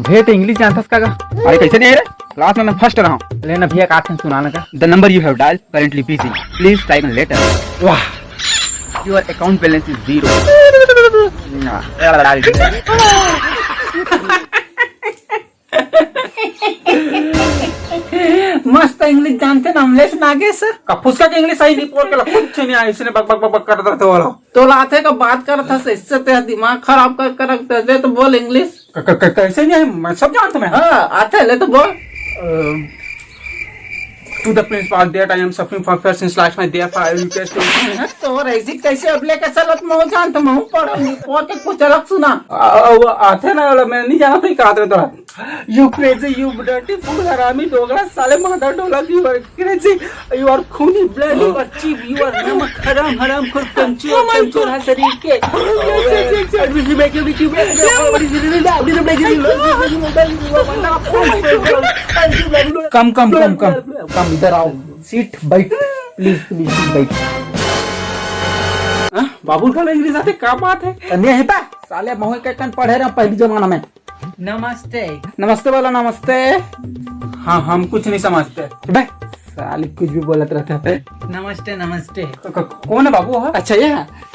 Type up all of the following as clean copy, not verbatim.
भैया तो इंग्लिश जानता का? अरे कैसे नहीं है रे? क्लास में मैं फर्स्ट रहा हूँ। लेना भैया का आखिर सुनाना का। The number you have dial currently busy, please type in letter. वाह, योर अकाउंट बैलेंस इज 0। मस्त इंग्लिश जानते ना हम लेकिन आगे से फुसका के इंग्लिश सही नहीं बोल के कुछ नहीं आया, इसने बक बक बक बक करता था वाला तो लाते का बात कर था, इससे तेरा दिमाग खराब कर रखते थे। तो बोल इंग्लिश कैसे नहीं है, मैं सब जानता मैं। हाँ आते ले तो बोल। To the principal that I am suffering from fear since last night, therefore I will request you। तो ऐसी कैसे अब लेकर चलत मैं जानता मैं पढ़ूंगी और के कुछ अलग सुना आते ना वाला मैं नहीं जाना था क्या आते तो You crazy, you dirty fool, हरामी डोगरा साले मादा डोला की you are crazy, you are खूनी bloody बच्ची, you are नमक हराम हराम खुर कंचूर है शरीर के। कम इधर आओ, सीट बैठ प्लीज बैठ। बाबू का इंग्लिश आते क्या बात है? नहीं है साले महुए के कन पढ़े रहे पहली जमाना में। नमस्ते नमस्ते बोला नमस्ते। हाँ हम कुछ नहीं समझते भाई, साले कुछ भी बोलत रहते हैं। नमस्ते नमस्ते कौन है बाबू? अच्छा ये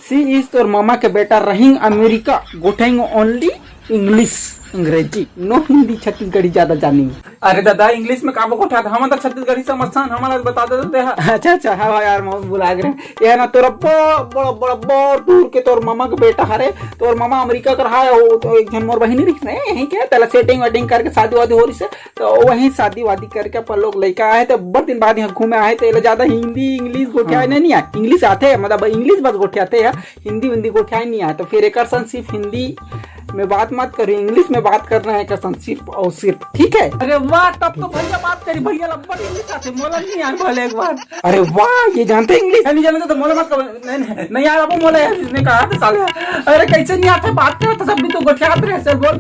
सी इज तोर मामा के बेटा रहिंग अमेरिका गोठेंग ओनली इंग्लिश अंग्रेजी, नो हिंदी छत्तीसगढ़ी ज्यादा जानी। अरे दादा इंग्लिश में काबो कोठा था, हम तो छत्तीसगढ़ी समझसान हमारा बता देते हैं। अच्छा हाँ यार मैं बुला गए ये ना तोरा बड़ा दूर के तोर मामा के बेटा हरे, तोर मामा अमेरिका कर रहा है। तो एक जन मोर बहिनी रही यही क्या तला सेटिंग वेटिंग करके शादी वादी हो रही से, तो वही शादी वादी करके अपन लोग लड़का आए तो बड़ दिन बाद यहाँ घूमे आए, तो ज्यादा हिंदी इंग्लिश गोठिया नहीं आए। इंग्लिश आते मतलब इंग्लिश बस गोठे आते हैं, हिंदी गोठिया नहीं आए। तो फिर एक सिर्फ हिंदी में बात मत करो, इंग्लिश में बात करना है कसम सिर्फ और सिर्फ, ठीक है? अरे वाह तब तो भैया बात करी, भैया लंबर इंग्लिश आते मोला नहीं यार बोले एक बार। अरे वाह ये जानते इंग्लिश नहीं जानते तो मोला मत करो। नहीं यार अब मोला इसने कहा था साले। अरे कैसे नहीं आते बात करता सब भी तो गोठियात रहे सर। बोल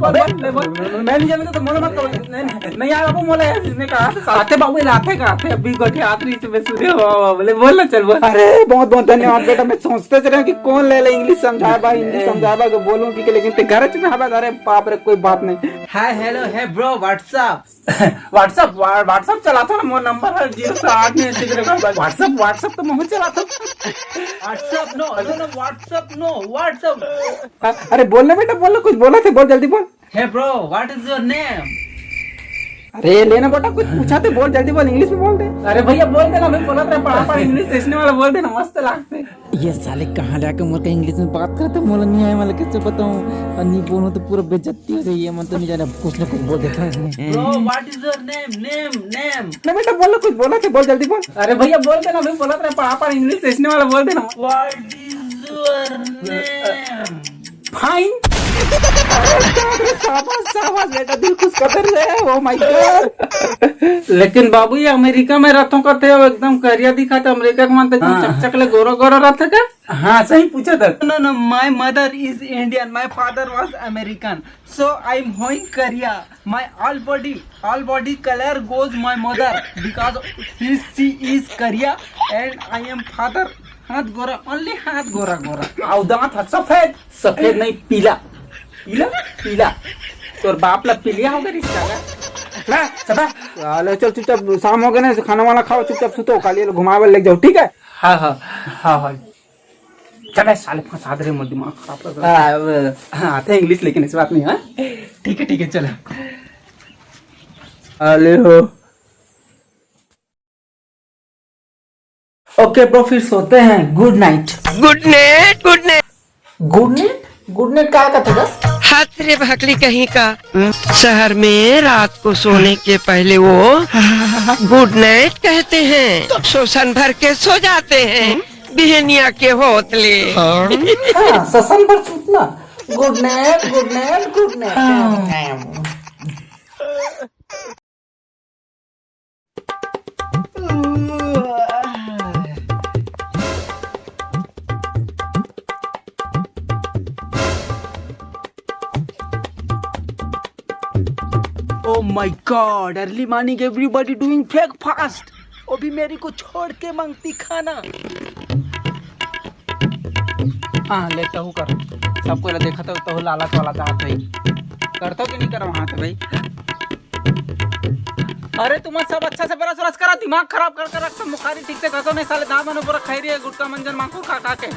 मैं नहीं जानता तो मोला मत करो। नहीं यार अब मोला इसने कहा था आते बाबू लाते का आते अभी गोठियात रही से मैं सुने बोले बोल ना चल बोल। अरे बहुत धन्यवाद बेटा, मैं सोचते रहे कि कौन ले इंग्लिश समझाएगा हिंदी समझाएगा बोलूंगी लेकिन घर अरे बाप रे कोई बात नहीं। हाय हेलो है ब्रो व्हाट्सएप चलाता ना मोर नंबर है 0 में व्हाट्सएप तो मैं चलाता व्हाट्सएप। अरे बोलना बेटा बोलो, कुछ बोला थे बोल जल्दी बोल। Hey bro what is your name? अरे लेना बेटा कुछ पूछा थे बोल जल्दी बोल, इंग्लिश में बोल दे। अरे भैया बोल देना, मैं बोला था पढ़ा इंग्लिश सीखने वाला बोल देना, मस्त लगते। ये साले कहाँ जाके मोर इंग्लिश में बात करते मोला नहीं आया वाला कैसे बताऊं, और नहीं बोलूं तो पूरा बेइज्जती हो जाएगी। मन तो नहीं जाना कुछ ना कुछ बोल देता है इसने। Bro what is your name? ना बेटा बोलो कुछ बोला थे बोल जल्दी बोल। अरे भैया बोल देना, मैं बोला था पढ़ा इंग्लिश सीखने वाला बोल देना। What is your name? Fine. शाबाश बेटा दिल खुश कर रहे हो। Oh my God. लेकिन बाबू ये अमेरिका में रहते करते हो एकदम करिया दिखा था, अमेरिका के मानते चकचक ले गोरा रहता का? हाँ सही पूछा था। No my mother is Indian, my father was American, so I am going करिया। My all body colour goes my mother because she is करिया एंड आई एम फादर हाथ गोरा, ओनली हाथ गोरा और दांत सफेद नहीं पीला। तोर बाप ला पीलिया होगा रिश्ता चल चुपचाप शाम हो गए ना, खाना वाला खाओ चुपचाप सुतो, खाली घुमावे ले जाओ ठीक है? हाँ चल साले फंसा दे रहे दिमाग खराब। आते हैं इंग्लिश लेकिन इस बात नहीं है। ठीक है चलो हेलो ओके ब्रो फिर सोते हैं। गुड नाइट क्या कहते हैं? हाथ रे भकली कहीं का शहर में रात को सोने के पहले वो गुड नाइट कहते हैं, शोषण भर के सो जाते हैं बिहनिया के होतले। शोषण भर सूतना good night. Oh my God! Early morning, everybody doing breakfast. अभी मेरी को छोड़ के मांगती खाना। हाँ लेता हूँ कर सबको देखा तो लाला तो वाला जाता है। करता कि नहीं करा वहां से भाई? अरे तुम सब अच्छा से ब्रश व्रश करा, दिमाग खराब कर कर रखता, मुखारी ठीक से घसो नहीं साले, दांत मैंने पूरा खाई रही है गुटका मंजन माखूर खा के।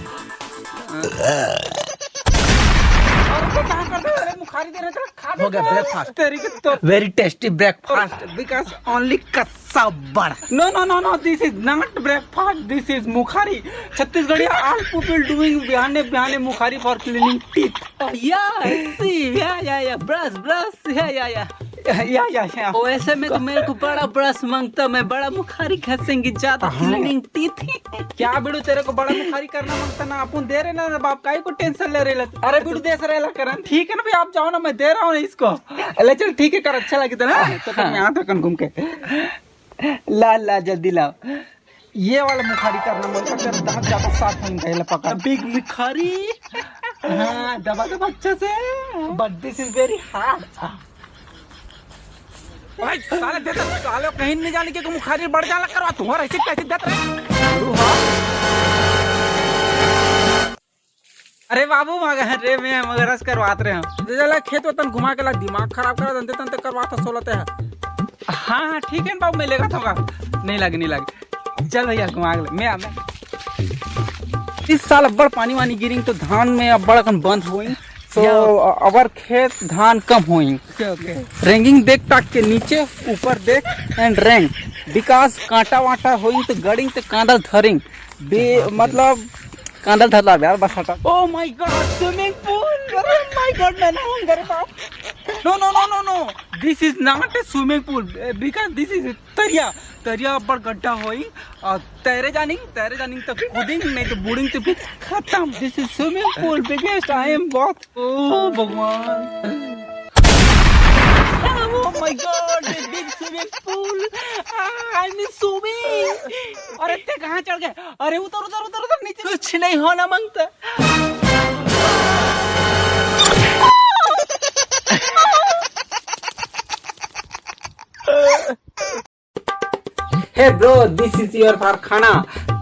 और तो कहाँ करते हो? अरे मुखारी दे रहे थे, खा हो गया ब्रेकफास्ट। तेरी के तो very tasty breakfast because only kassabar. No, this is not breakfast, this is mukhari. Chhattisgarh all people doing bihane mukhari for cleaning teeth. Yeah, I see. Yeah. Brush. Yeah. Yeah. वैसे में तो मेरे को बड़ा brush मांगता, मैं बड़ा मुखारी घसेंगे ज्यादा क्लीनिंग टीथ। क्या बिड़ू तेरे को बड़ा मुखारी करना मांगता ना, अपन दे रहे ना बाप, काहे को टेंशन ले रहे? अरे बिड़ू दे से रहला करन, ठीक है ना भाई, आप जाओ ना, मैं दे रहा हूँ इसको। ले चल ठीक है कर, अच्छा लगे ना तो मैं यहाँ तक घूम के ला जल्दी लाओ। ये वाला मुखारी करना मांगता, तेरा दांत ज्यादा साफ होंगे पका। बिग मुखारी। हाँ दबा अच्छे से, but this is very hard. भाई साले दे दे, साले कहीं नहीं जाने के मुखारी बढ़ जाना करवा, तुम्हारा ऐसे कैसे देते रहे? अरे बाबू रे मैं मगर रस करवाते रहे हम, जला खेत वतन घुमा के ला, दिमाग खराब करा दंते तंते करवाता सोलते है। हाँ ठीक है बाबू, मैं लेगा था, नहीं लगे चल भैया घुमा के मैं इस साल अब्बड़ पानी वानी गिरिंग तो धान में अब्बड़ अकन बंद हुई, तो अबर खेत धान कम हुई। रेंगिंग देख टाक के नीचे ऊपर देख एंड रैंक, बिकॉज कांटा वाटा हुई तो गड़िंग तो कांदल धरिंग, मतलब कांदल धरला यार बस हटा। Oh my God, swimming pool. अरे माय गॉड, मैं नहाऊंगा रे बाप। No, this is not a swimming pool because this is तरिया पर गड्ढा होई, और तैरे जानी तो कूदिंग नहीं तो बूढ़िंग तो फिर खत्म। This is swimming pool biggest, I am बहुत, ओ भगवान, Oh my God, this big swimming pool. I'm swimming. अरे ते कहाँ चढ़ गए? अरे उतर नीचे। कुछ नहीं होना मांगता। Hey bro, this is your for खाना,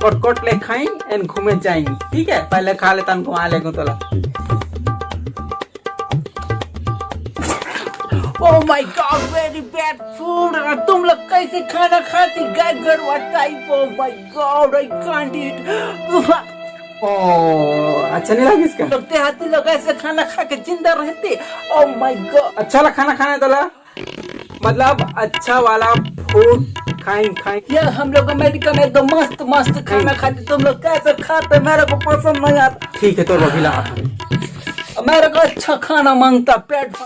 कोट ले खाएं एंड घूमे जाएंगे, ठीक है? पहले खा लेता हूँ, घुमा लेगा तोला। Oh my God, very bad food. तुम लोग कैसे खाना खाती? गड़बड़ what type? Oh my God, I can't eat. ओह अच्छा नहीं लगा इसका? लोग देहाती लोग ऐसे खाना खा के जिंदा रहते। Oh my God. अच्छा ला खाना खाने तोला, मतलब अच्छा वाला फूड खाएं। ये हम लोग अमेरिका में तो मस्त खाना खाते, तुम लोग कैसे खाते? मेरे को पसंद नहीं आता। ठीक है तो अभी ला, मेरे को अच्छा खाना मांगता, पेट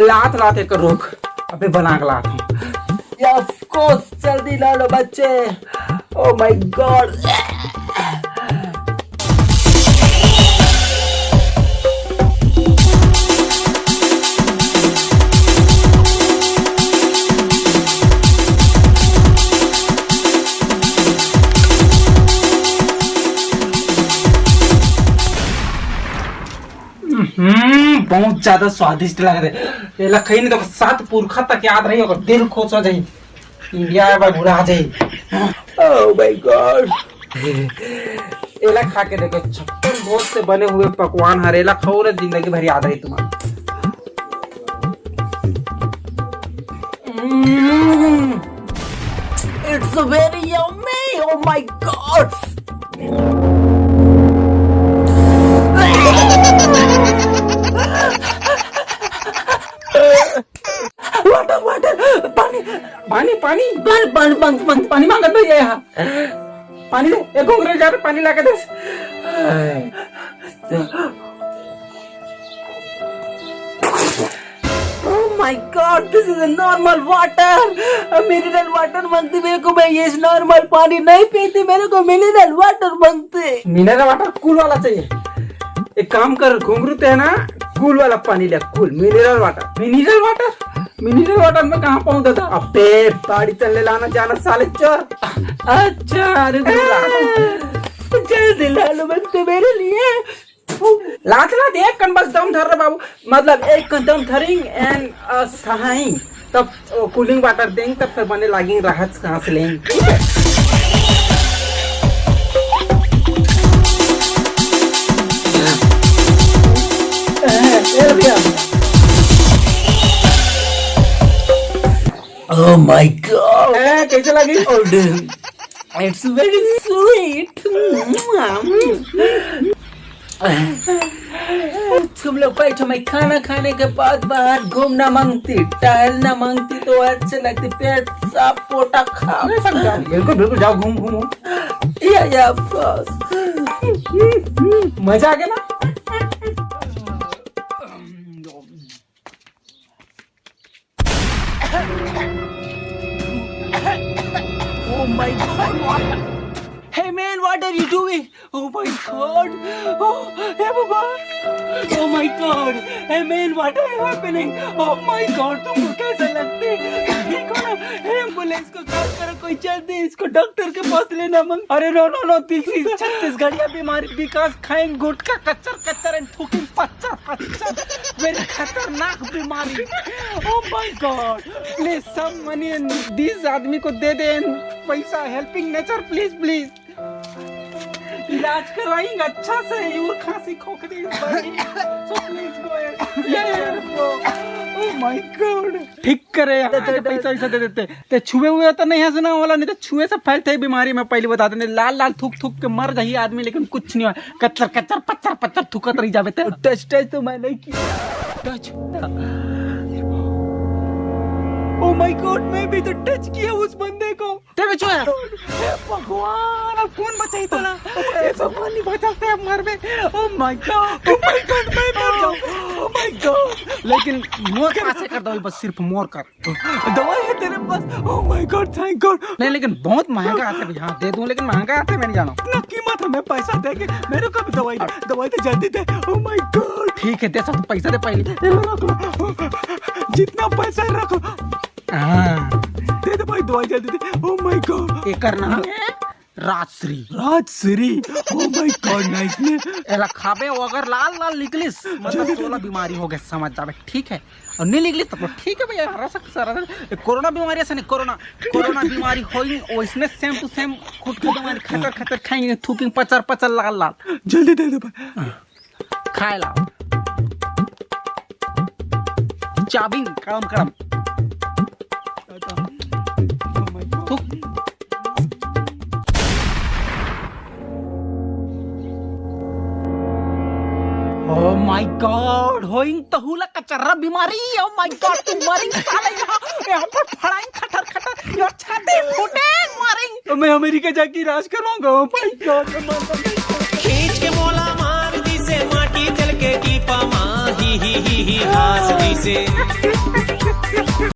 लात एक रुक, अबे बना के लाता हूँ। ऑफ कोर्स, जल्दी ला लो बच्चे। Oh my God. बहुत ज्यादा स्वादिष्ट लग रहे, लखई नहीं तो सात पुरखा तक याद रही होगा, दिल खुश हो जाए, इंडिया में बुरा आ जाए। Oh my God. एला खा के देखो, 56 गोश्त से बने हुए पकवान हरेला खाओ ना, जिंदगी भर याद रही तुम्हारी। It's very yummy. Oh my God. Water पानी मांगत भैया, यहाँ पानी दे, एक घुंघरू जा रहे, पानी लाके दे। Oh my God, this is a normal water. Mineral water मांगती मेरे को, मैं ये नॉर्मल पानी नहीं पीती, मेरे को मिनरल वाटर मांगते। मिनरल वाटर कूल वाला चाहिए, एक काम कर, घुंघरू ते है ना, कूल वाला पानी ले, कूल। मिनरल वाटर में कहाँ पहुंचता था? अबे गाड़ी चलने लाना जाना साले चोर। अच्छा जल्दी ला लो बच्चे मेरे लिए। लात एक कन बस दम धर रहे बाबू, मतलब एक कन दम धरिंग एंड सहाइंग, तब कूलिंग वाटर देंगे, तब फिर बने लागेंगे, राहत सांस लेंगे। Oh my god! कैसे लगी? It's very sweet. तुम लोग बैठो, मैं खाना खाने के बाद बाहर घूमना मांगती, टहलना मांगती तो अच्छे लगती, पेट साफ पोटा खाओ। बिल्कुल बिल्कुल, जाओ घूम घूमो। या of course. मजा आ गया ना? Oh my god, what? Hey man, what are you doing? Oh my god. Oh, hey Baba. Oh my god. Hey man, what are happening? Oh my god, तुमको कैसा लगता है? ठीक हो ना? एम्बुलेंस को कॉल करो, कोई जल्दी इसको डॉक्टर के पास लेना मंग। अरे नो, दिस इज छत्तीसगढ़िया बीमारी बिकॉज खाइंग गुटखा कच्चर एंड थूकिंग पच्चर वेरी खतरनाक बीमारी। Oh my God, please some money this आदमी को दे दे पैसा, हेल्पिंग नेचर, प्लीज इलाज करवाएंगे अच्छा से, ये खांसी खोखली so please go. Oh my God, ठीक करे यार, पैसा दे देते। ते छुए हुए तो नहीं हंसना वाला, नहीं तो छुए से फैलते ही बीमारी। मैं पहले बता देने, लाल थूक के मर जाइए आदमी, लेकिन कुछ नहीं हुआ। कच्चर पच्चर थूकत रही जावे। टच तो मैं नहीं किया। टच। Oh my God, मैं भी तो टच किया उस बंदे को। तेरे छुआ? हे भगवान, अब कौन बचाई था ना? हे भगवान, नहीं बचाते अब मर में। ओह माय गॉड, मैं मर जाऊँ। Oh my God, लेकिन मोर कैसे कर दो, बस सिर्फ मोर कर। दवाई है तेरे पास? Oh my God, thank God। नहीं, लेकिन बहुत महंगा आता है। हाँ दे दूं, लेकिन महंगा आता है, मैं नहीं जाना। इतना कीमत है, मैं पैसा देके मेरे को भी दवाई तो जल्दी दे। Oh my God। ठीक है, दे सब पैसा दे पहले। जितना पैसा है रखो। हाँ दे दे भाई, दवाई जल्दी दे। Oh my God। ये करना है Rajshree. Oh my God, nice ने। एला खाबे वो अगर लाल निकलिस, मतलब 16 बीमारी हो गए, समझ जावे, ठीक है। और नहीं निकलिस तो ठीक है भैया, हरा सकता। कोरोना बीमारी ऐसा नहीं, कोरोना बीमारी होई वैसने सेम टू सेम खुद की बीमारी खतर खाएंगे, थूकिंग पचर लाल। जल्दी दे दे भाई। खाए लाओ, चाबिंग कड़म थूक। Oh my God, होइंग तहुला कचरा बीमारी। Oh my God, तू मरिंग साले, यहाँ पर फड़ाएंग खटर योर छाती फूटे मारेंग। तो मैं अमेरिका जाके इलाज करवाऊंगा। Oh my God, खींच के मोला मार दी से माटी जल के टीपा माँ ही हास दी से